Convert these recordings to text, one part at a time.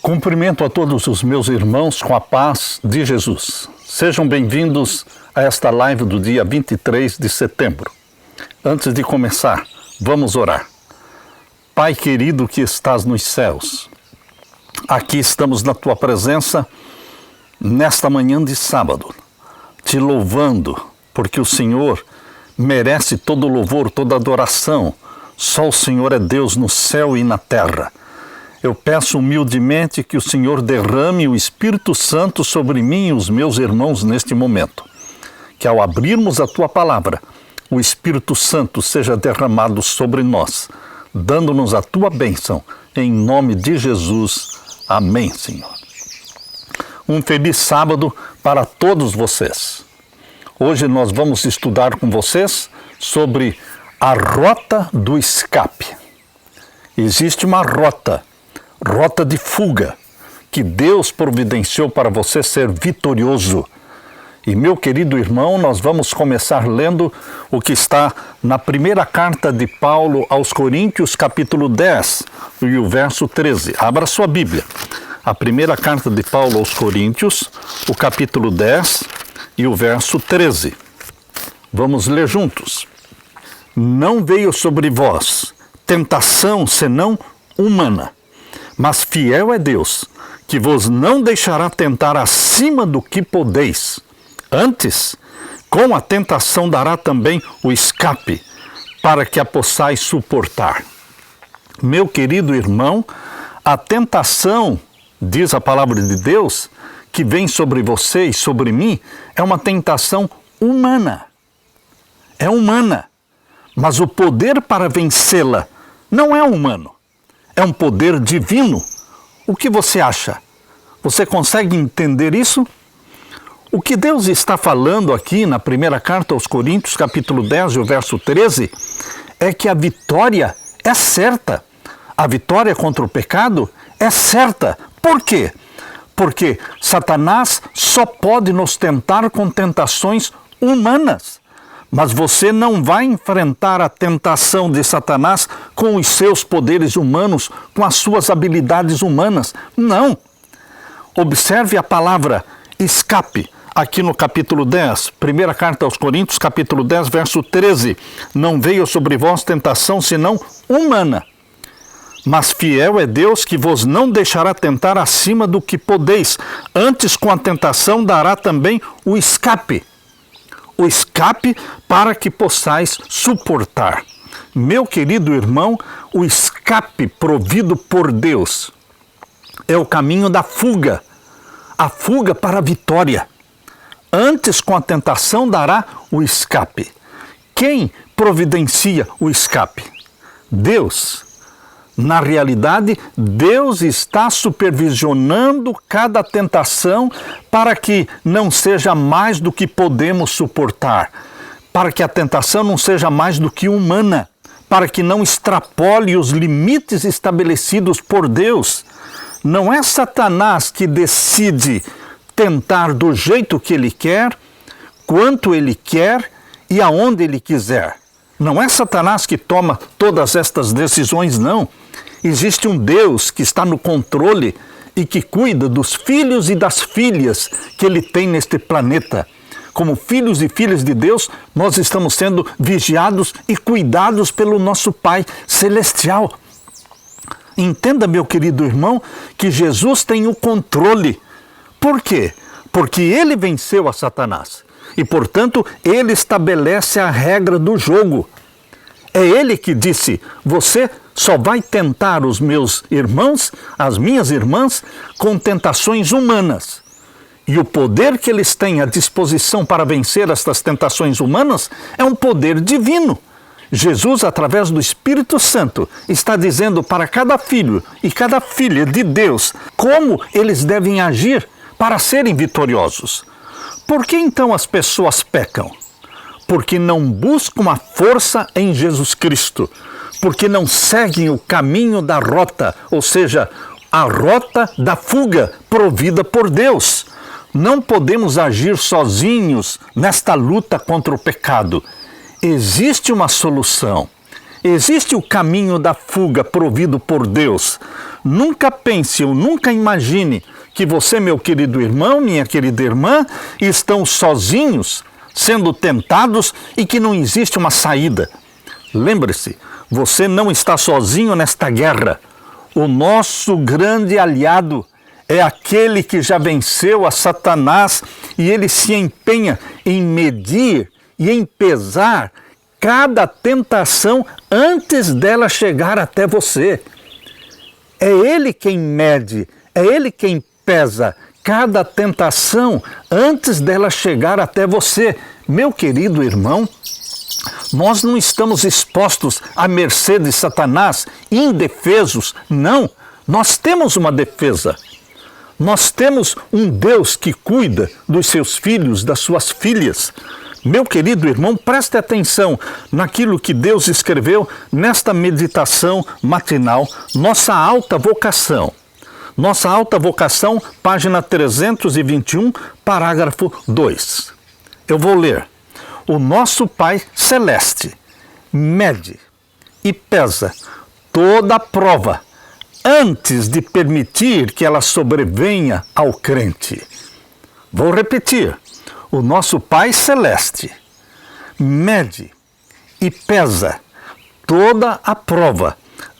Cumprimento a todos os meus irmãos com a paz de Jesus. Sejam bem-vindos a esta live do dia 23 de setembro. Antes de começar, vamos orar. Pai querido que estás nos céus, aqui estamos na Tua presença nesta manhã de sábado, te louvando, porque o Senhor merece todo louvor, toda adoração. Só o Senhor é Deus no céu e na terra. Eu peço humildemente que o Senhor derrame o Espírito Santo sobre mim e os meus irmãos neste momento. Que ao abrirmos a Tua palavra, o Espírito Santo seja derramado sobre nós, dando-nos a Tua bênção, em nome de Jesus. Amém, Senhor. Um feliz sábado para todos vocês. Hoje nós vamos estudar com vocês sobre a rota do escape. Existe uma rota de fuga, que Deus providenciou para você ser vitorioso. E meu querido irmão, nós vamos começar lendo o que está na primeira carta de Paulo aos Coríntios, capítulo 10, e o verso 13. Abra sua Bíblia. A primeira carta de Paulo aos Coríntios, o capítulo 10 e o verso 13. Vamos ler juntos. Não veio sobre vós tentação senão humana, mas fiel é Deus, que vos não deixará tentar acima do que podeis. Antes, com a tentação dará também o escape, para que a possais suportar. Meu querido irmão, a tentação, diz a palavra de Deus, que vem sobre você e sobre mim, é uma tentação humana. É humana, mas o poder para vencê-la não é humano. É um poder divino. O que você acha? Você consegue entender isso? O que Deus está falando aqui na primeira carta aos Coríntios, capítulo 10 e o verso 13, é que a vitória é certa. A vitória contra o pecado é certa. Por quê? Porque Satanás só pode nos tentar com tentações humanas. Mas você não vai enfrentar a tentação de Satanás com os seus poderes humanos, com as suas habilidades humanas. Não. Observe a palavra escape aqui no capítulo 10, primeira carta aos Coríntios, capítulo 10, verso 13. Não veio sobre vós tentação senão humana. Mas fiel é Deus que vos não deixará tentar acima do que podeis. Antes com a tentação dará também o escape. O escape para que possais suportar. Meu querido irmão, o escape provido por Deus é o caminho da fuga, a fuga para a vitória. Antes, com a tentação, dará o escape. Quem providencia o escape? Deus. Na realidade, Deus está supervisionando cada tentação para que não seja mais do que podemos suportar, para que a tentação não seja mais do que humana, para que não extrapole os limites estabelecidos por Deus. Não é Satanás que decide tentar do jeito que ele quer, quanto ele quer e aonde ele quiser. Não é Satanás que toma todas estas decisões, não. Existe um Deus que está no controle e que cuida dos filhos e das filhas que Ele tem neste planeta. Como filhos e filhas de Deus, nós estamos sendo vigiados e cuidados pelo nosso Pai Celestial. Entenda, meu querido irmão, que Jesus tem o controle. Por quê? Porque Ele venceu a Satanás. E, portanto, Ele estabelece a regra do jogo. É Ele que disse, você só vai tentar os meus irmãos, as minhas irmãs, com tentações humanas. E o poder que eles têm à disposição para vencer estas tentações humanas é um poder divino. Jesus, através do Espírito Santo, está dizendo para cada filho e cada filha de Deus como eles devem agir para serem vitoriosos. Por que então as pessoas pecam? Porque não buscam a força em Jesus Cristo, porque não seguem o caminho da rota, ou seja, a rota da fuga provida por Deus. Não podemos agir sozinhos nesta luta contra o pecado. Existe uma solução. Existe o caminho da fuga provido por Deus. Nunca pense ou nunca imagine que você, meu querido irmão, minha querida irmã, estão sozinhos, sendo tentados e que não existe uma saída. Lembre-se, você não está sozinho nesta guerra. O nosso grande aliado é aquele que já venceu a Satanás e ele se empenha em medir e em pesar cada tentação antes dela chegar até você. É ele quem mede, é ele quem pesa cada tentação antes dela chegar até você. Meu querido irmão, nós não estamos expostos à mercê de Satanás, indefesos, não. Nós temos uma defesa. Nós temos um Deus que cuida dos seus filhos, das suas filhas. Meu querido irmão, preste atenção naquilo que Deus escreveu nesta meditação matinal, Nossa Alta Vocação. Nossa Alta Vocação, página 321, parágrafo 2. Eu vou ler. O nosso Pai Celeste mede e pesa toda a prova antes de permitir que ela sobrevenha ao crente. Vou repetir. O nosso Pai Celeste mede e pesa toda a prova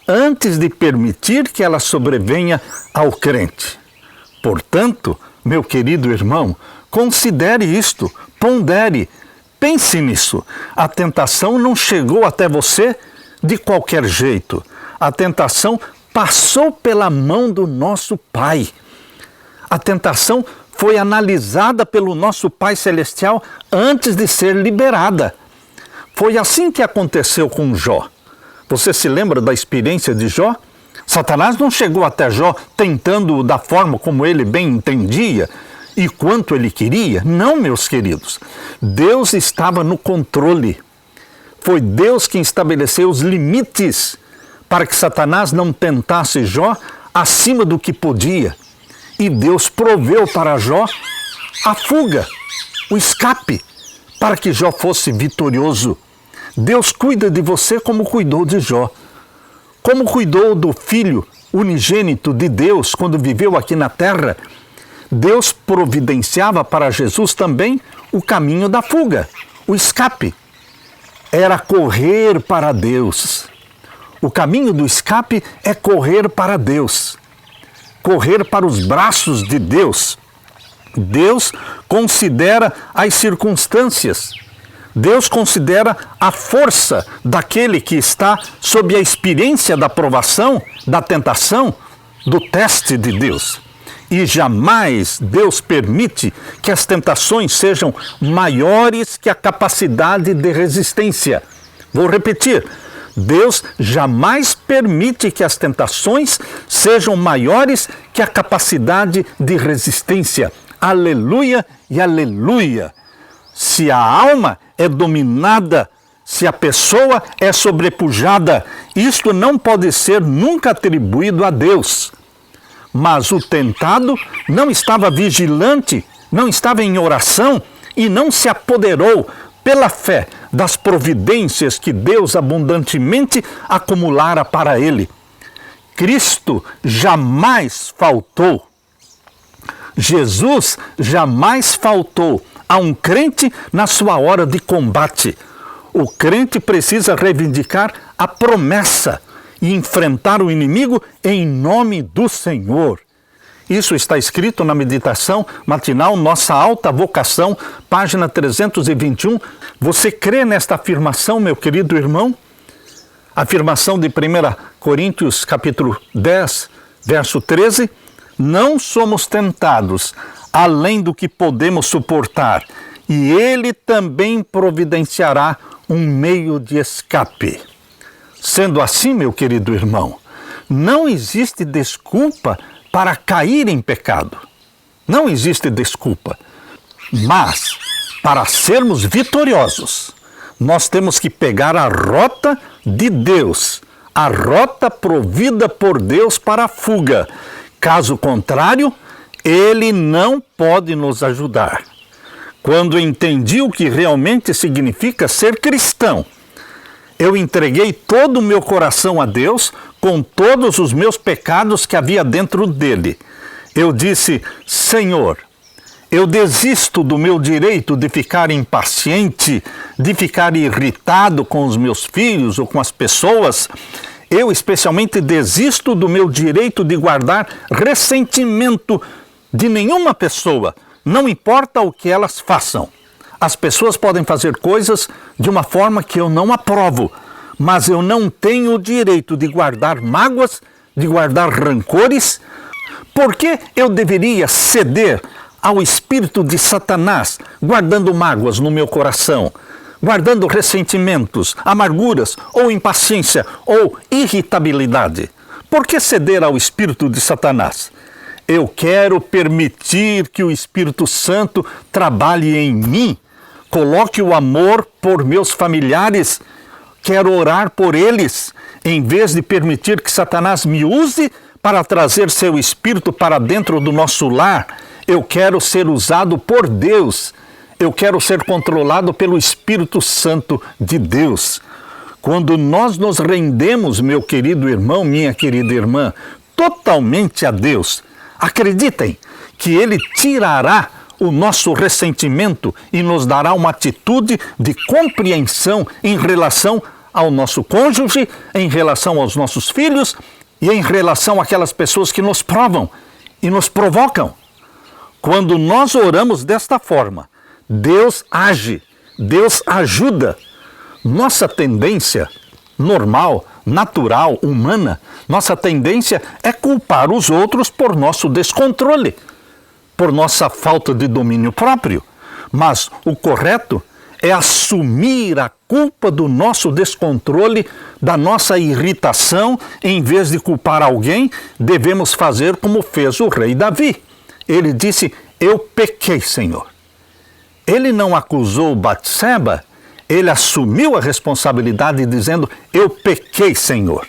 antes de permitir que ela sobrevenha ao crente. Portanto, meu querido irmão, considere isto, pondere, pense nisso. A tentação não chegou até você de qualquer jeito. A tentação passou pela mão do nosso Pai. A tentação foi analisada pelo nosso Pai Celestial antes de ser liberada. Foi assim que aconteceu com Jó. Você se lembra da experiência de Jó? Satanás não chegou até Jó tentando da forma como ele bem entendia e quanto ele queria. Não, meus queridos. Deus estava no controle. Foi Deus quem estabeleceu os limites para que Satanás não tentasse Jó acima do que podia. E Deus proveu para Jó a fuga, o escape, para que Jó fosse vitorioso. Deus cuida de você como cuidou de Jó. Como cuidou do Filho unigênito de Deus quando viveu aqui na terra, Deus providenciava para Jesus também o caminho da fuga, o escape. Era correr para Deus. O caminho do escape é correr para Deus. Correr para os braços de Deus. Deus considera as circunstâncias. Deus considera a força daquele que está sob a experiência da provação, da tentação, do teste de Deus. E jamais Deus permite que as tentações sejam maiores que a capacidade de resistência. Vou repetir. Deus jamais permite que as tentações sejam maiores que a capacidade de resistência. Aleluia e aleluia! Se a alma é dominada, se a pessoa é sobrepujada, isto não pode ser nunca atribuído a Deus. Mas o tentado não estava vigilante, não estava em oração e não se apoderou pela fé das providências que Deus abundantemente acumulara para ele. Cristo jamais faltou. Jesus jamais faltou a um crente na sua hora de combate. O crente precisa reivindicar a promessa e enfrentar o inimigo em nome do Senhor. Isso está escrito na meditação matinal Nossa Alta Vocação, página 321. Você crê nesta afirmação, meu querido irmão? Afirmação de 1 Coríntios, capítulo 10, verso 13. Não somos tentados além do que podemos suportar, e Ele também providenciará um meio de escape. Sendo assim, meu querido irmão, não existe desculpa para cair em pecado. Não existe desculpa. Mas, para sermos vitoriosos, nós temos que pegar a rota de Deus, a rota provida por Deus para a fuga. Caso contrário, Ele não pode nos ajudar. Quando entendi o que realmente significa ser cristão, Eu entreguei todo o meu coração a Deus com todos os meus pecados que havia dentro dele. Eu disse: Senhor, eu desisto do meu direito de ficar impaciente, de ficar irritado com os meus filhos ou com as pessoas. Eu especialmente desisto do meu direito de guardar ressentimento de nenhuma pessoa, não importa o que elas façam. As pessoas podem fazer coisas de uma forma que eu não aprovo, mas eu não tenho o direito de guardar mágoas, de guardar rancores. Por que eu deveria ceder ao espírito de Satanás, guardando mágoas no meu coração, guardando ressentimentos, amarguras ou impaciência ou irritabilidade? Por que ceder ao espírito de Satanás? Eu quero permitir que o Espírito Santo trabalhe em mim, coloque o amor por meus familiares, quero orar por eles, em vez de permitir que Satanás me use para trazer seu espírito para dentro do nosso lar. Eu quero ser usado por Deus, eu quero ser controlado pelo Espírito Santo de Deus. Quando nós nos rendemos, meu querido irmão, minha querida irmã, totalmente a Deus, acreditem que Ele tirará o nosso ressentimento e nos dará uma atitude de compreensão em relação ao nosso cônjuge, em relação aos nossos filhos e em relação àquelas pessoas que nos provam e nos provocam. Quando nós oramos desta forma, Deus age, Deus ajuda. Nossa tendência normal, natural, humana, nossa tendência é culpar os outros por nosso descontrole, por nossa falta de domínio próprio. Mas o correto é assumir a culpa do nosso descontrole, da nossa irritação. Em vez de culpar alguém, devemos fazer como fez o rei Davi. Ele disse: eu pequei, Senhor. Ele não acusou Batseba, ele assumiu a responsabilidade dizendo: eu pequei, Senhor.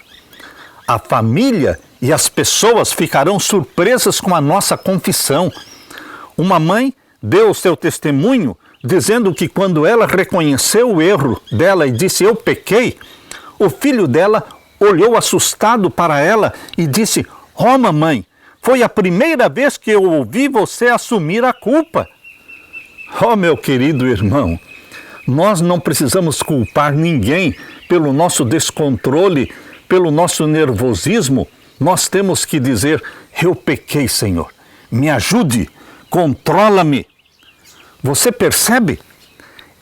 A família e as pessoas ficarão surpresas com a nossa confissão. Uma mãe deu o seu testemunho dizendo que quando ela reconheceu o erro dela e disse: eu pequei, o filho dela olhou assustado para ela e disse: ó, mamãe, foi a primeira vez que eu ouvi você assumir a culpa. Ó, meu querido irmão, nós não precisamos culpar ninguém pelo nosso descontrole, pelo nosso nervosismo. Nós temos que dizer: eu pequei, Senhor, me ajude, controla-me. Você percebe?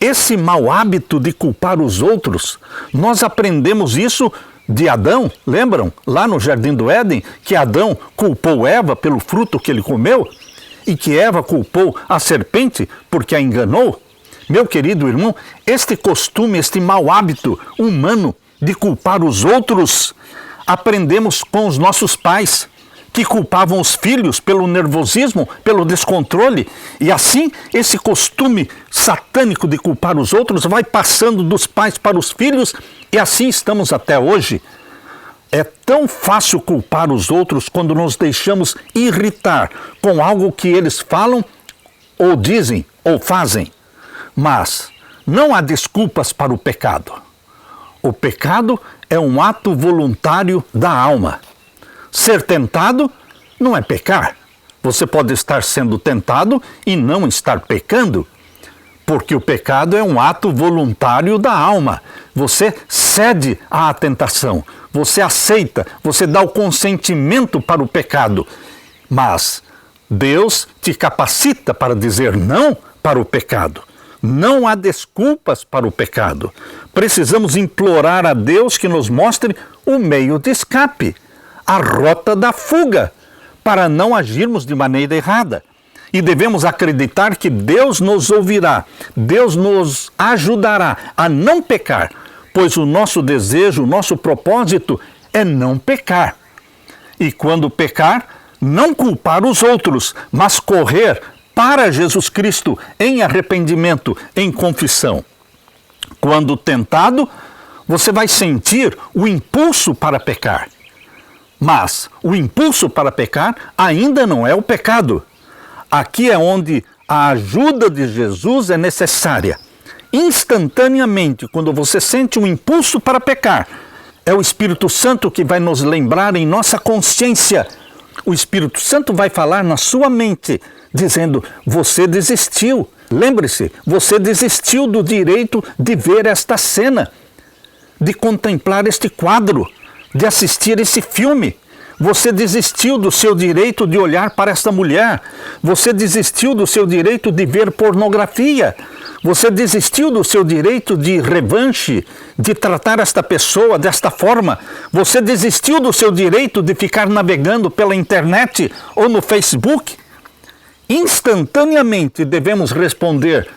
Esse mau hábito de culpar os outros, nós aprendemos isso de Adão. Lembram? Lá no Jardim do Éden, que Adão culpou Eva pelo fruto que ele comeu e que Eva culpou a serpente porque a enganou. Meu querido irmão, este costume, este mau hábito humano de culpar os outros, aprendemos com os nossos pais, que culpavam os filhos pelo nervosismo, pelo descontrole. E assim, esse costume satânico de culpar os outros vai passando dos pais para os filhos, e assim estamos até hoje. É tão fácil culpar os outros quando nos deixamos irritar com algo que eles falam, ou dizem, ou fazem. Mas não há desculpas para o pecado. O pecado é um ato voluntário da alma. Ser tentado não é pecar. Você pode estar sendo tentado e não estar pecando, porque o pecado é um ato voluntário da alma. Você cede à tentação, você aceita, você dá o consentimento para o pecado. Mas Deus te capacita para dizer não para o pecado. Não há desculpas para o pecado. Precisamos implorar a Deus que nos mostre o meio de escape, a rota da fuga, para não agirmos de maneira errada. E devemos acreditar que Deus nos ouvirá, Deus nos ajudará a não pecar, pois o nosso desejo, o nosso propósito é não pecar. E quando pecar, não culpar os outros, mas correr para Jesus Cristo em arrependimento, em confissão. Quando tentado, você vai sentir o impulso para pecar. Mas o impulso para pecar ainda não é o pecado. Aqui é onde a ajuda de Jesus é necessária. instantaneamente, quando você sente um impulso para pecar, é o Espírito Santo que vai nos lembrar em nossa consciência. O Espírito Santo vai falar na sua mente, dizendo, você desistiu. Lembre-se, você desistiu do direito de ver esta cena, de contemplar este quadro, de assistir esse filme. Você desistiu do seu direito de olhar para esta mulher. Você desistiu do seu direito de ver pornografia. Você desistiu do seu direito de revanche, de tratar esta pessoa desta forma. Você desistiu do seu direito de ficar navegando pela internet ou no Facebook. Instantaneamente devemos responder,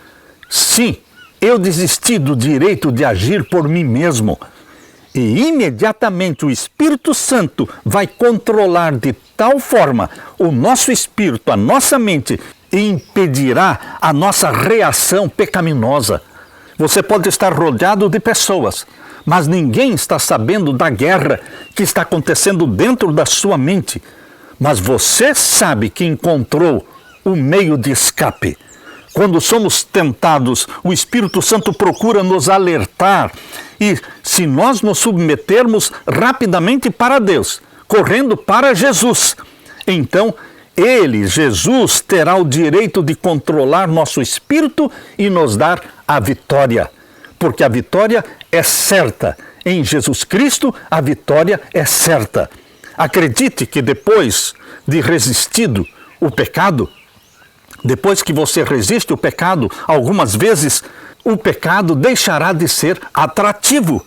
sim, eu desisti do direito de agir por mim mesmo. E imediatamente o Espírito Santo vai controlar de tal forma o nosso espírito, a nossa mente, e impedirá a nossa reação pecaminosa. Você pode estar rodeado de pessoas, mas ninguém está sabendo da guerra que está acontecendo dentro da sua mente. Mas você sabe que encontrou o meio de escape. Quando somos tentados, o Espírito Santo procura nos alertar e, se nós nos submetermos rapidamente para Deus, correndo para Jesus, então Ele, Jesus, terá o direito de controlar nosso espírito e nos dar a vitória. Porque a vitória é certa. Em Jesus Cristo, a vitória é certa. Acredite que depois de resistido o pecado, depois que você resiste o pecado, algumas vezes o pecado deixará de ser atrativo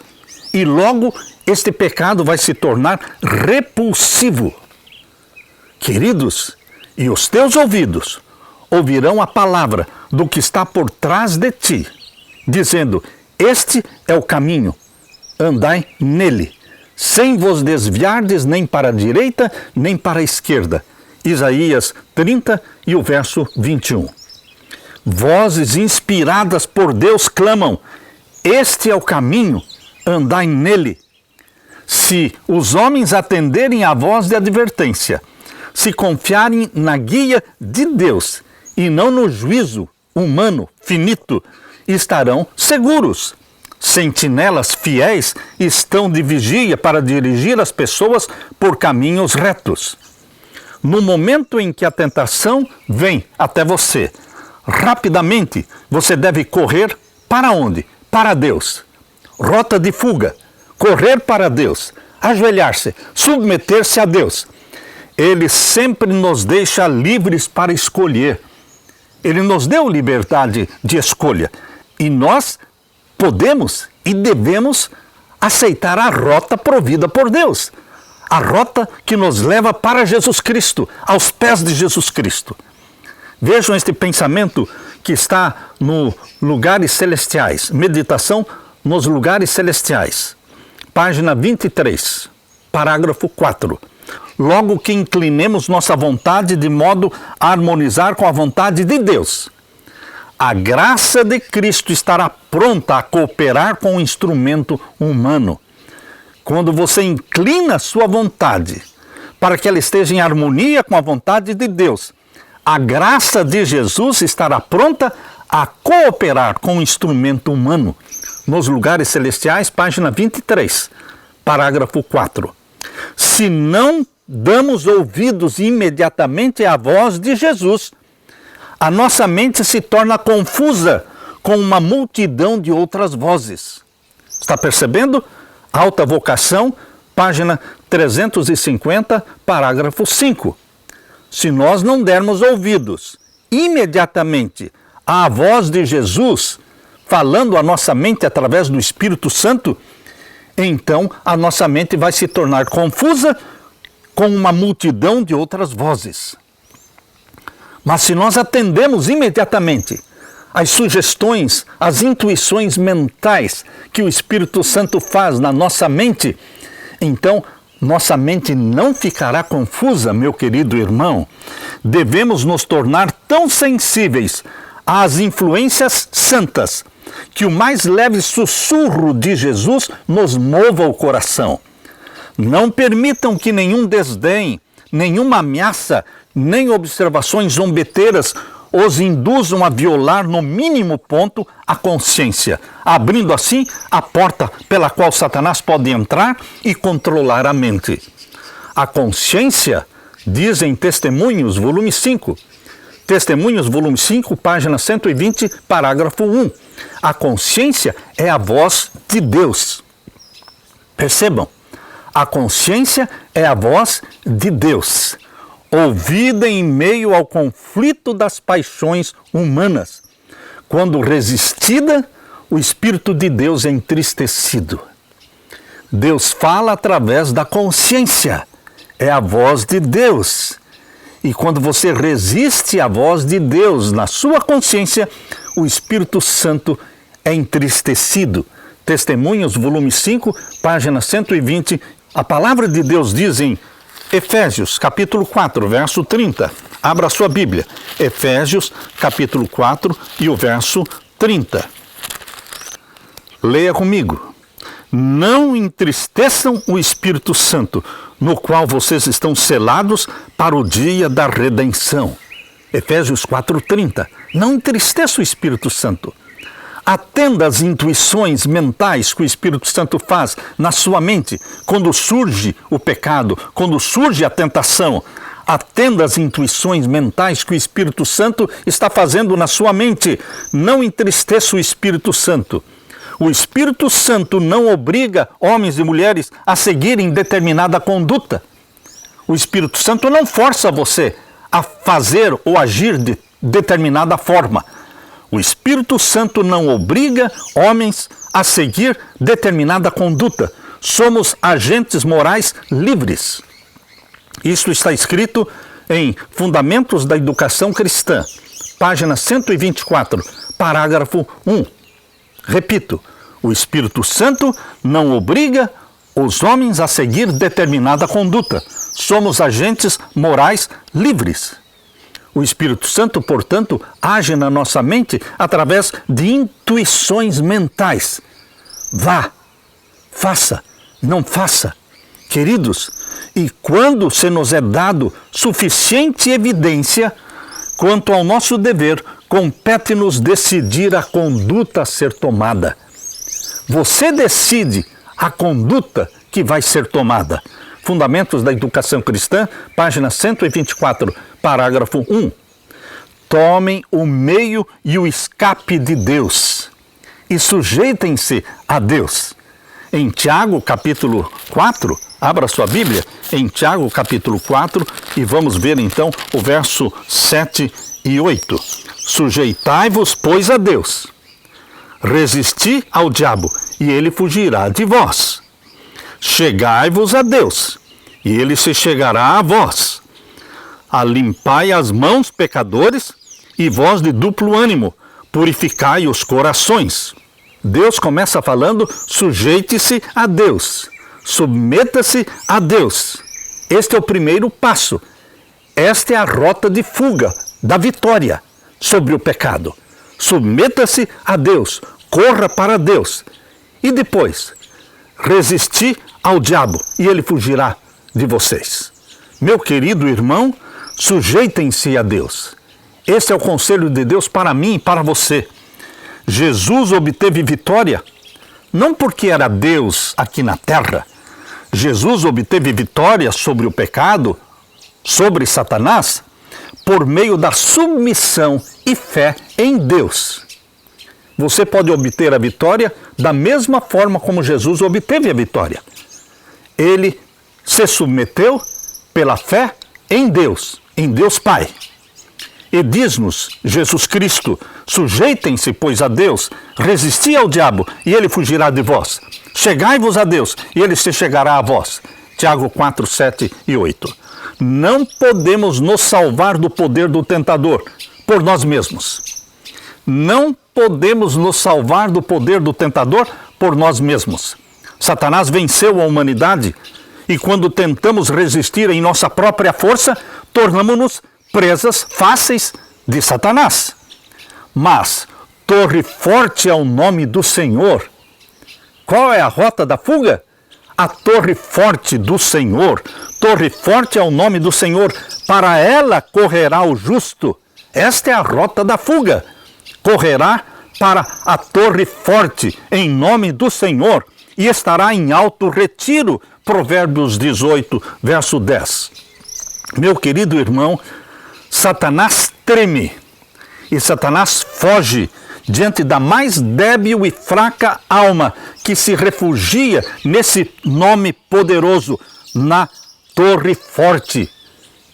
e logo este pecado vai se tornar repulsivo. Queridos, e os teus ouvidos ouvirão a palavra do que está por trás de ti, dizendo, este é o caminho, andai nele, sem vos desviardes nem para a direita, nem para a esquerda. Isaías 30 e o verso 21. Vozes inspiradas por Deus clamam, este é o caminho, andai nele. Se os homens atenderem à voz de advertência, se confiarem na guia de Deus e não no juízo humano finito, estarão seguros. Sentinelas fiéis estão de vigia para dirigir as pessoas por caminhos retos. No momento em que a tentação vem até você, rapidamente você deve correr para onde? Para Deus. Rota de fuga. Correr para Deus. Ajoelhar-se. Submeter-se a Deus. Ele sempre nos deixa livres para escolher. Ele nos deu liberdade de escolha. E nós podemos e devemos aceitar a rota provida por Deus. A rota que nos leva para Jesus Cristo, aos pés de Jesus Cristo. Vejam este pensamento que está no Lugares Celestiais, meditação nos Lugares Celestiais. Página 23, parágrafo 4. Logo que inclinemos nossa vontade de modo a harmonizar com a vontade de Deus, a graça de Cristo estará pronta a cooperar com o instrumento humano. Quando você inclina a sua vontade para que ela esteja em harmonia com a vontade de Deus, a graça de Jesus estará pronta a cooperar com o instrumento humano. Nos Lugares Celestiais, página 23, parágrafo 4. Se não damos ouvidos imediatamente à voz de Jesus, a nossa mente se torna confusa com uma multidão de outras vozes. Está percebendo? Alta Vocação, página 350, parágrafo 5. Se nós não dermos ouvidos imediatamente à voz de Jesus, falando a nossa mente através do Espírito Santo, então a nossa mente vai se tornar confusa com uma multidão de outras vozes. Mas se nós atendemos imediatamente às sugestões, às intuições mentais que o Espírito Santo faz na nossa mente, então nossa mente não ficará confusa, meu querido irmão. Devemos nos tornar tão sensíveis às influências santas que o mais leve sussurro de Jesus nos mova o coração. Não permitam que nenhum desdém, nenhuma ameaça, nem observações zombeteiras os induzam a violar no mínimo ponto a consciência, abrindo assim a porta pela qual Satanás pode entrar e controlar a mente. A consciência, diz em Testemunhos, volume 5. Testemunhos, volume 5, página 120, parágrafo 1. A consciência é a voz de Deus. Percebam, a consciência é a voz de Deus, ouvida em meio ao conflito das paixões humanas. Quando resistida, o Espírito de Deus é entristecido. Deus fala através da consciência, é a voz de Deus. E quando você resiste à voz de Deus na sua consciência, o Espírito Santo é entristecido. Testemunhos, volume 5, página 120. A palavra de Deus diz em Efésios, capítulo 4, verso 30. Abra sua Bíblia. Efésios, capítulo 4 e o verso 30. Leia comigo. Não entristeçam o Espírito Santo, no qual vocês estão selados para o dia da redenção. Efésios 4:30. Não entristeça o Espírito Santo. Atenda às intuições mentais que o Espírito Santo faz na sua mente quando surge o pecado, quando surge a tentação. Atenda às intuições mentais que o Espírito Santo está fazendo na sua mente. Não entristeça o Espírito Santo. O Espírito Santo não obriga homens e mulheres a seguirem determinada conduta. O Espírito Santo não força você a fazer ou agir de determinada forma. O Espírito Santo não obriga homens a seguir determinada conduta. Somos agentes morais livres. Isso está escrito em Fundamentos da Educação Cristã, página 124, parágrafo 1. Repito, o Espírito Santo não obriga os homens a seguir determinada conduta. Somos agentes morais livres. O Espírito Santo, portanto, age na nossa mente através de intuições mentais. Vá, faça, não faça. Queridos, e quando se nos é dado suficiente evidência quanto ao nosso dever, compete-nos decidir a conduta a ser tomada. Você decide a conduta que vai ser tomada. Fundamentos da Educação Cristã, página 124, parágrafo 1. Tomem o meio e o escape de Deus e sujeitem-se a Deus. Em Tiago, capítulo 4, abra sua Bíblia, em Tiago, capítulo 4, e vamos ver então o verso 7 e 8. Sujeitai-vos, pois, a Deus. Resisti ao diabo, e ele fugirá de vós. Chegai-vos a Deus, e ele se chegará a vós. Alimpai as mãos, pecadores, e vós de duplo ânimo, purificai os corações. Deus começa falando, sujeite-se a Deus, submeta-se a Deus. Este é o primeiro passo. Esta é a rota de fuga da vitória sobre o pecado. Submeta-se a Deus, corra para Deus. E depois, resisti ao diabo e ele fugirá de vocês. Meu querido irmão, sujeitem-se a Deus. Esse é o conselho de Deus para mim e para você. Jesus obteve vitória, não porque era Deus aqui na terra. Jesus obteve vitória sobre o pecado, sobre Satanás, por meio da submissão e fé em Deus. Você pode obter a vitória da mesma forma como Jesus obteve a vitória. Ele se submeteu pela fé em Deus Pai. E diz-nos Jesus Cristo, sujeitem-se, pois, a Deus, resisti ao diabo, e ele fugirá de vós. Chegai-vos a Deus, e ele se chegará a vós. Tiago 4, 7 e 8. Não podemos nos salvar do poder do tentador por nós mesmos. Não podemos nos salvar do poder do tentador por nós mesmos. Satanás venceu a humanidade, e quando tentamos resistir em nossa própria força, tornamos-nos presas fáceis de Satanás. Mas torre forte é o nome do Senhor. Qual é a rota da fuga? A torre forte do Senhor. Torre forte é o nome do Senhor. Para ela correrá o justo Esta é a rota da fuga. Correrá para a torre forte, em nome do Senhor, e estará em alto retiro. Provérbios 18, verso 10. Meu querido irmão, Satanás treme e Satanás foge diante da mais débil e fraca alma que se refugia nesse nome poderoso, na torre forte,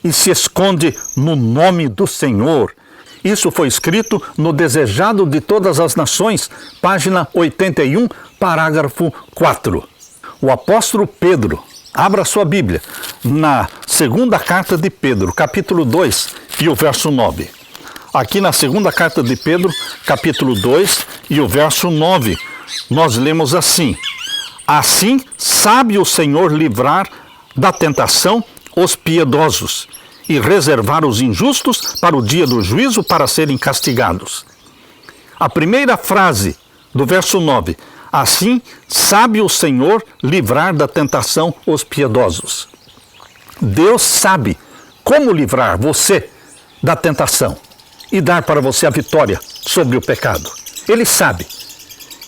e se esconde no nome do Senhor. Isso foi escrito no Desejado de Todas as Nações, página 81, parágrafo 4. O apóstolo Pedro, abra sua Bíblia, na segunda carta de Pedro, capítulo 2 e o verso 9. Aqui na segunda carta de Pedro, capítulo 2 e o verso 9, nós lemos assim: assim sabe o Senhor livrar da tentação os piedosos e reservar os injustos para o dia do juízo, para serem castigados. A primeira frase do verso 9, assim sabe o Senhor livrar da tentação os piedosos. Deus sabe como livrar você da tentação e dar para você a vitória sobre o pecado. Ele sabe.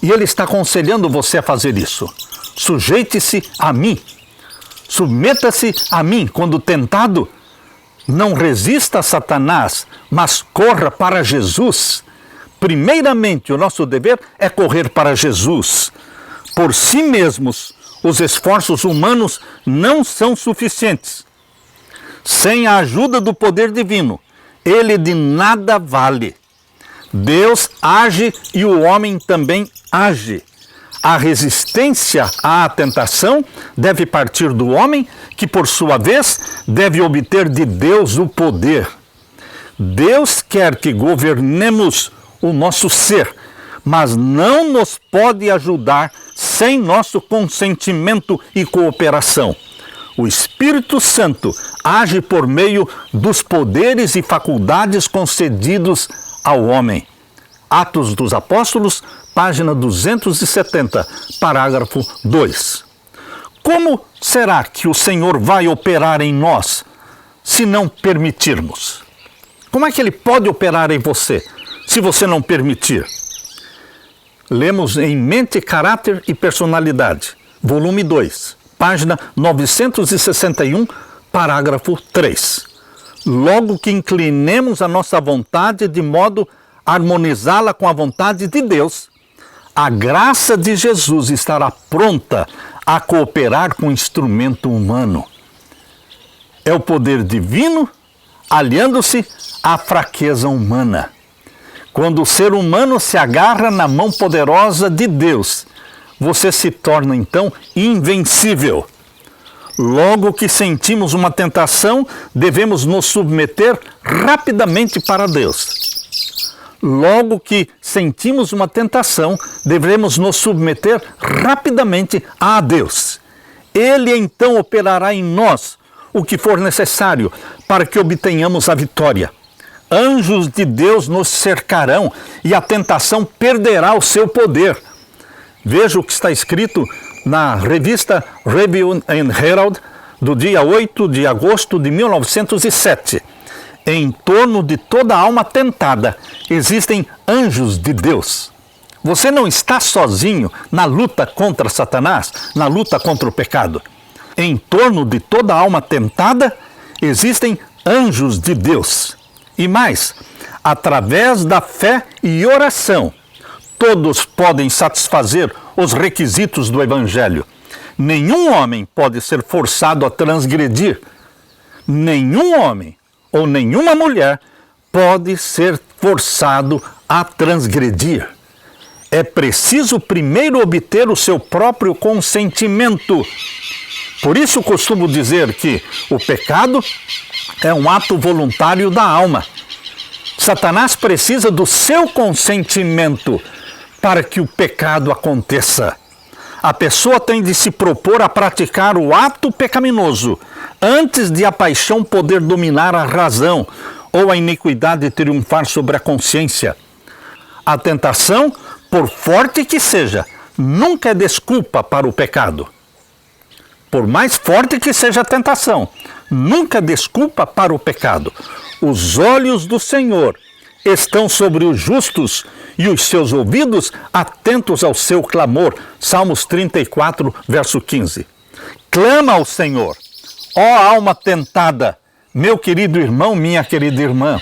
E Ele está aconselhando você a fazer isso. Sujeite-se a mim. Submeta-se a mim quando tentado. Não resista a Satanás, mas corra para Jesus. Primeiramente, o nosso dever é correr para Jesus. Por si mesmos, os esforços humanos não são suficientes. Sem a ajuda do poder divino, ele de nada vale. Deus age e o homem também age. A resistência à tentação deve partir do homem, que por sua vez deve obter de Deus o poder. Deus quer que governemos o nosso ser, mas não nos pode ajudar sem nosso consentimento e cooperação. O Espírito Santo age por meio dos poderes e faculdades concedidos ao homem. Atos dos Apóstolos, página 270, parágrafo 2. Como será que o Senhor vai operar em nós se não permitirmos? Como é que Ele pode operar em você se você não permitir? Lemos em Mente, Caráter e Personalidade, volume 2, página 961, parágrafo 3. Logo que inclinemos a nossa vontade de modo a harmonizá-la com a vontade de Deus, a graça de Jesus estará pronta a cooperar com o instrumento humano. É o poder divino aliando-se à fraqueza humana. Quando o ser humano se agarra na mão poderosa de Deus, você se torna então invencível. Logo que sentimos uma tentação, devemos nos submeter rapidamente para Deus. Logo que sentimos uma tentação, devemos nos submeter rapidamente a Deus. Ele então operará em nós o que for necessário para que obtenhamos a vitória. Anjos de Deus nos cercarão e a tentação perderá o seu poder. Veja o que está escrito na revista Review and Herald, do dia 8 de agosto de 1907. Em torno de toda alma tentada existem anjos de Deus. Você não está sozinho na luta contra Satanás, na luta contra o pecado. Em torno de toda alma tentada existem anjos de Deus. E mais, através da fé e oração, todos podem satisfazer os requisitos do Evangelho. Nenhum homem pode ser forçado a transgredir. Nenhum homem ou nenhuma mulher pode ser forçado a transgredir. É preciso primeiro obter o seu próprio consentimento. Por isso costumo dizer que o pecado é um ato voluntário da alma. Satanás precisa do seu consentimento para que o pecado aconteça. A pessoa tem de se propor a praticar o ato pecaminoso antes de a paixão poder dominar a razão ou a iniquidade triunfar sobre a consciência. A tentação, por forte que seja, nunca é desculpa para o pecado. Por mais forte que seja a tentação, nunca desculpa para o pecado. Os olhos do Senhor estão sobre os justos e os seus ouvidos atentos ao seu clamor. Salmos 34, verso 15. Clama ao Senhor, ó alma tentada, meu querido irmão, minha querida irmã.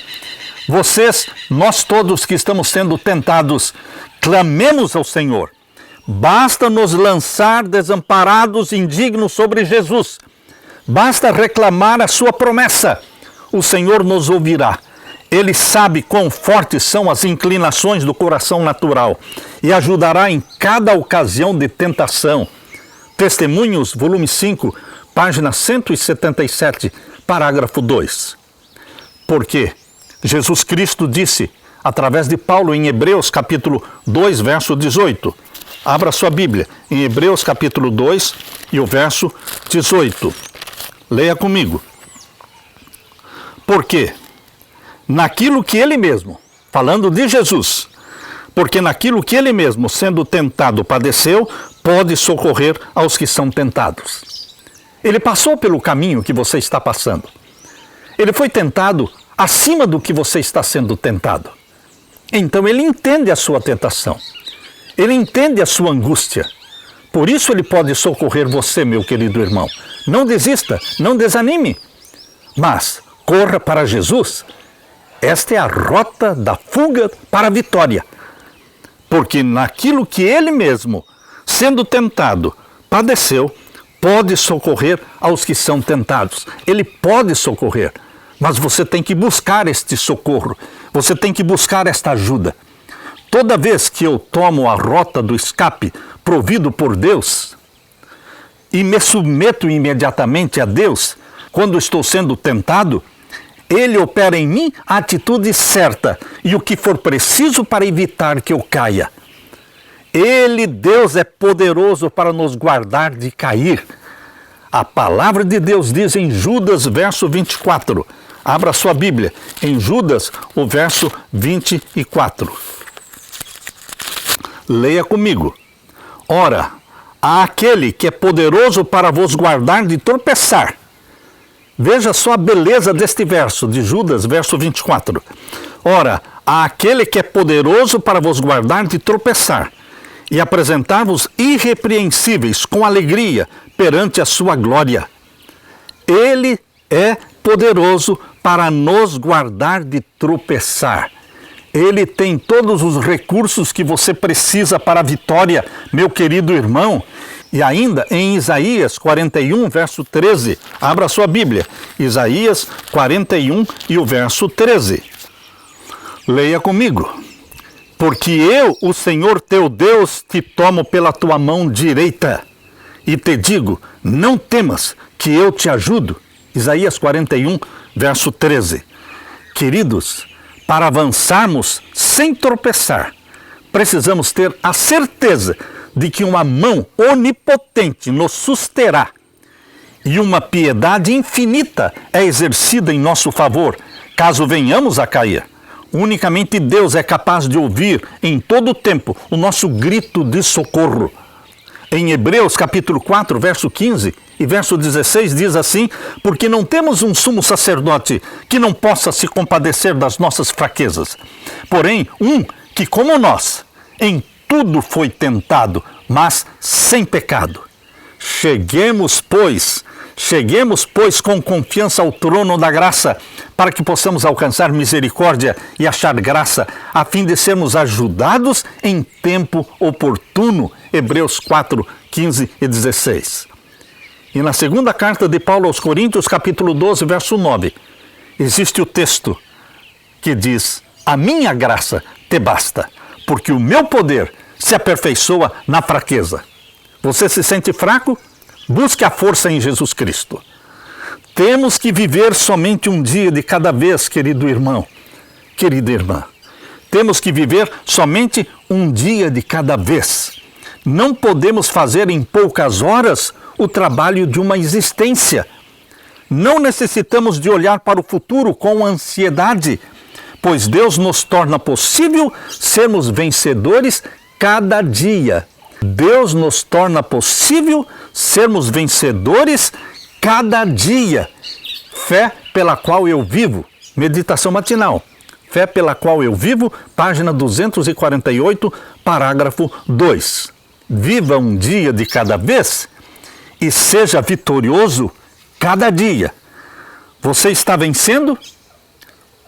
Vocês, nós todos que estamos sendo tentados, clamemos ao Senhor. Basta nos lançar desamparados e indignos sobre Jesus. Basta reclamar a sua promessa. O Senhor nos ouvirá. Ele sabe quão fortes são as inclinações do coração natural e ajudará em cada ocasião de tentação. Testemunhos, volume 5, página 177, parágrafo 2. Porque Jesus Cristo disse, através de Paulo em Hebreus capítulo 2, verso 18. Abra sua Bíblia em Hebreus capítulo 2 e o verso 18. Leia comigo. Porque naquilo que ele mesmo, falando de Jesus, porque naquilo que ele mesmo, sendo tentado, padeceu, pode socorrer aos que são tentados. Ele passou pelo caminho que você está passando. Ele foi tentado acima do que você está sendo tentado. Então ele entende a sua tentação. Ele entende a sua angústia. Por isso ele pode socorrer você, meu querido irmão. Não desista, não desanime, mas corra para Jesus. Esta é a rota da fuga para a vitória. Porque naquilo que ele mesmo, sendo tentado, padeceu, pode socorrer aos que são tentados. Ele pode socorrer, mas você tem que buscar este socorro. Você tem que buscar esta ajuda. Toda vez que eu tomo a rota do escape provido por Deus e me submeto imediatamente a Deus, quando estou sendo tentado, Ele opera em mim a atitude certa e o que for preciso para evitar que eu caia. Ele, Deus, é poderoso para nos guardar de cair. A palavra de Deus diz em Judas, verso 24. Abra sua Bíblia, em Judas, o verso 24. Leia comigo. Ora, há aquele que é poderoso para vos guardar de tropeçar. Veja só a beleza deste verso, de Judas, verso 24. Ora, há aquele que é poderoso para vos guardar de tropeçar e apresentar-vos irrepreensíveis com alegria perante a sua glória. Ele é poderoso para nos guardar de tropeçar. Ele tem todos os recursos que você precisa para a vitória, meu querido irmão. E ainda em Isaías 41, verso 13. Abra sua Bíblia. Isaías 41 e o verso 13. Leia comigo. Porque eu, o Senhor teu Deus, te tomo pela tua mão direita e te digo, não temas, que eu te ajudo. Isaías 41, verso 13. Queridos, para avançarmos sem tropeçar, precisamos ter a certeza de que uma mão onipotente nos susterá e uma piedade infinita é exercida em nosso favor, caso venhamos a cair. Unicamente Deus é capaz de ouvir em todo o tempo o nosso grito de socorro. Em Hebreus capítulo 4, verso 15 e verso 16 diz assim, porque não temos um sumo sacerdote que não possa se compadecer das nossas fraquezas, porém que como nós, em tudo foi tentado, mas sem pecado. Cheguemos, pois, com confiança ao trono da graça, para que possamos alcançar misericórdia e achar graça, a fim de sermos ajudados em tempo oportuno. Hebreus 4, 15 e 16. E na segunda carta de Paulo aos Coríntios, capítulo 12, verso 9, existe o texto que diz, a minha graça te basta, porque o meu poder se aperfeiçoa na fraqueza. Você se sente fraco? Busque a força em Jesus Cristo. Temos que viver somente um dia de cada vez, querido irmão, querida irmã. Temos que viver somente um dia de cada vez. Não podemos fazer em poucas horas o trabalho de uma existência. Não necessitamos de olhar para o futuro com ansiedade, pois Deus nos torna possível sermos vencedores cada dia. Deus nos torna possível sermos vencedores cada dia. fé pela qual eu vivo. Meditação matinal. Fé pela qual eu vivo, página 248, parágrafo 2. Viva um dia de cada vez e seja vitorioso cada dia. Você está vencendo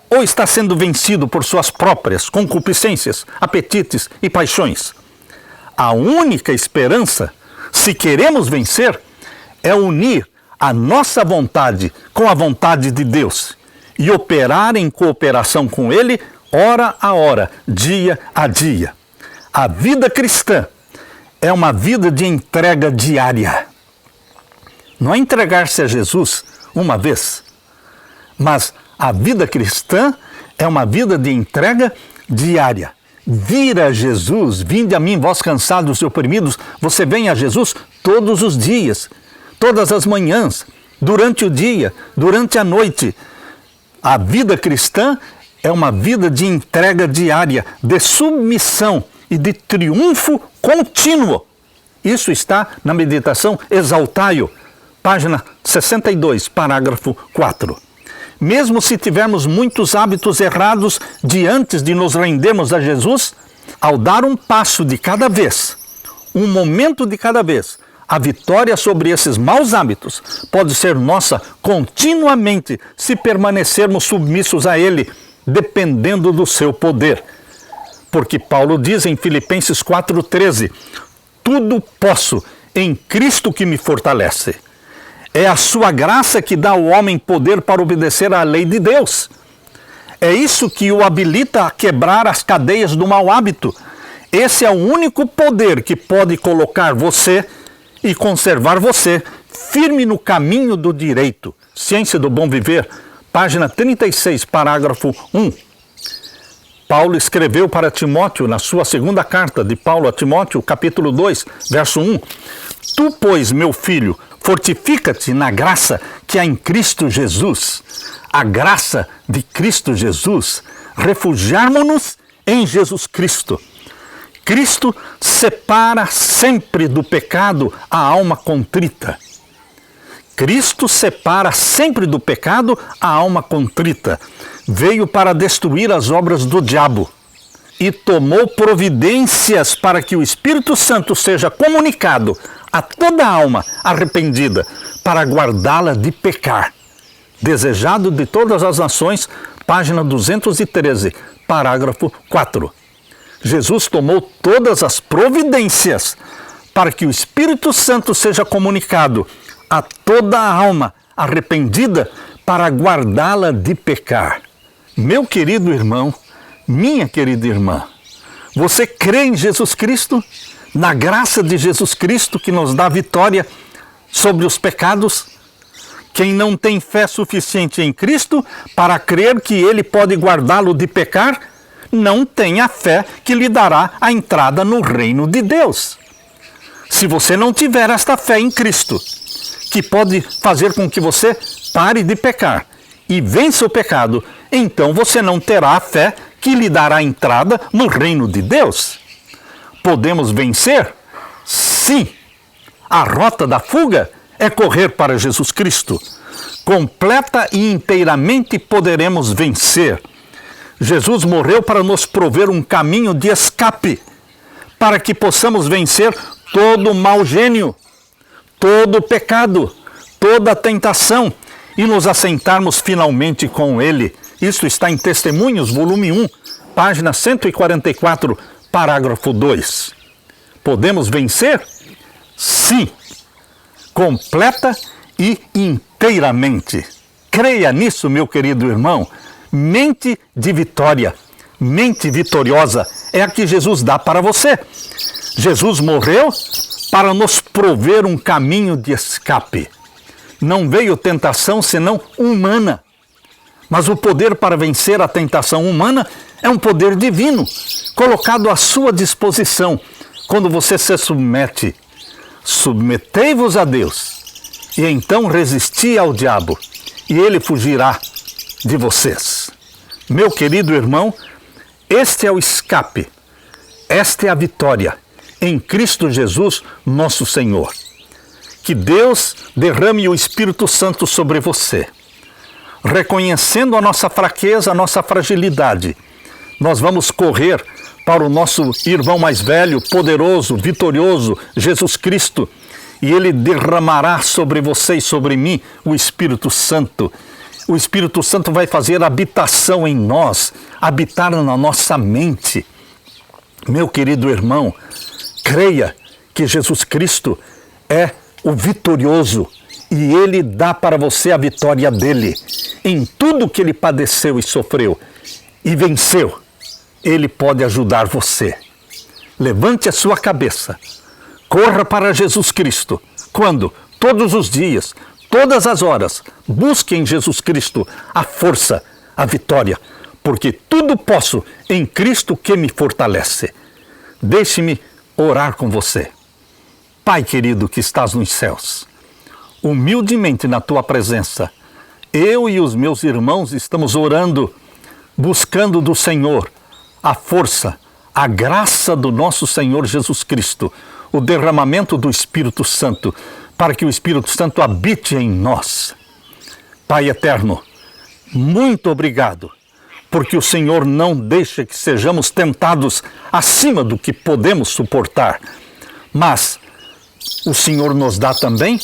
ou está sendo vencido por suas próprias concupiscências, apetites e paixões? A única esperança, se queremos vencer, é unir a nossa vontade com a vontade de Deus e operar em cooperação com Ele, hora a hora, dia a dia. A vida cristã é uma vida de entrega diária. Não é entregar-se a Jesus uma vez, mas a vida cristã é uma vida de entrega diária. Vir a Jesus, vinde a mim, vós cansados e oprimidos, você vem a Jesus todos os dias, todas as manhãs, durante o dia, durante a noite. A vida cristã é uma vida de entrega diária, de submissão e de triunfo contínuo. Isso está na meditação Exaltai-o, página 62, parágrafo 4. Mesmo se tivermos muitos hábitos errados de antes de nos rendermos a Jesus, ao dar um passo de cada vez, um momento de cada vez, a vitória sobre esses maus hábitos pode ser nossa continuamente se permanecermos submissos a Ele, dependendo do seu poder. Porque Paulo diz em Filipenses 4,13, tudo posso em Cristo que me fortalece. É a sua graça que dá ao homem poder para obedecer à lei de Deus. É isso que o habilita a quebrar as cadeias do mau hábito. Esse é o único poder que pode colocar você e conservar você firme no caminho do direito. Ciência do Bom Viver, página 36, parágrafo 1. Paulo escreveu para Timóteo, na sua segunda carta de Paulo a Timóteo, capítulo 2, verso 1. Tu, pois, meu filho, fortifica-te na graça que há em Cristo Jesus. A graça de Cristo Jesus. Refugiarmos-nos em Jesus Cristo. Cristo separa sempre do pecado a alma contrita. Cristo separa sempre do pecado a alma contrita. Veio para destruir as obras do diabo e tomou providências para que o Espírito Santo seja comunicado a toda alma arrependida, para guardá-la de pecar. Desejado de todas as nações, página 213, parágrafo 4. Jesus tomou todas as providências para que o Espírito Santo seja comunicado a toda a alma arrependida para guardá-la de pecar. Meu querido irmão, minha querida irmã, você crê em Jesus Cristo? Na graça de Jesus Cristo que nos dá vitória sobre os pecados? Quem não tem fé suficiente em Cristo para crer que Ele pode guardá-lo de pecar, não tem a fé que lhe dará a entrada no reino de Deus. Se você não tiver esta fé em Cristo, que pode fazer com que você pare de pecar e vença o pecado, então você não terá a fé que lhe dará a entrada no reino de Deus. Podemos vencer? Sim. A rota da fuga é correr para Jesus Cristo. Completa e inteiramente poderemos vencer. Jesus morreu para nos prover um caminho de escape, para que possamos vencer todo o mau gênio, todo o pecado, toda a tentação e nos assentarmos finalmente com Ele. Isso está em Testemunhos, volume 1, página 144, parágrafo 2. Podemos vencer? Sim, completa e inteiramente. Creia nisso, meu querido irmão. Mente de vitória, mente vitoriosa é a que Jesus dá para você. Jesus morreu para nos prover um caminho de escape. Não veio tentação senão humana. Mas o poder para vencer a tentação humana é um poder divino, colocado à sua disposição quando você se submete. Submetei-vos a Deus, e então resisti ao diabo, e ele fugirá de vocês. Meu querido irmão, este é o escape, esta é a vitória em Cristo Jesus, nosso Senhor. Que Deus derrame o Espírito Santo sobre você. reconhecendo a nossa fraqueza, a nossa fragilidade, nós vamos correr para o nosso irmão mais velho, poderoso, vitorioso, Jesus Cristo, e Ele derramará sobre você e sobre mim o Espírito Santo. O Espírito Santo vai fazer habitação em nós, habitar na nossa mente. Meu querido irmão, creia que Jesus Cristo é o vitorioso e Ele dá para você a vitória dele. Em tudo que Ele padeceu e sofreu e venceu, Ele pode ajudar você. Levante a sua cabeça, corra para Jesus Cristo. Quando? Todos os dias, todas as horas, busque em Jesus Cristo a força, a vitória, porque tudo posso em Cristo que me fortalece. Deixe-me orar com você. Pai querido que estás nos céus, humildemente na tua presença, eu e os meus irmãos estamos orando, buscando do Senhor a força, a graça do nosso Senhor Jesus Cristo, o derramamento do Espírito Santo, para que o Espírito Santo habite em nós. Pai eterno, muito obrigado, porque o Senhor não deixa que sejamos tentados acima do que podemos suportar, mas o Senhor nos dá também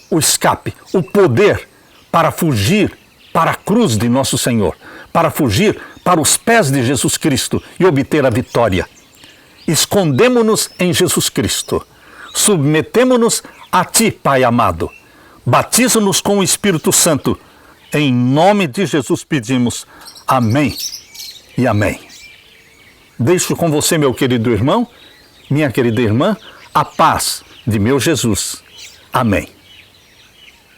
o escape, o poder para fugir para a cruz de nosso Senhor, para fugir para os pés de Jesus Cristo e obter a vitória. Escondemo-nos em Jesus Cristo, submetemo-nos a Ti, Pai amado, batiza-nos com o Espírito Santo. Em nome de Jesus pedimos. Amém e amém. Deixo com você, meu querido irmão, minha querida irmã, a paz de meu Jesus. Amém.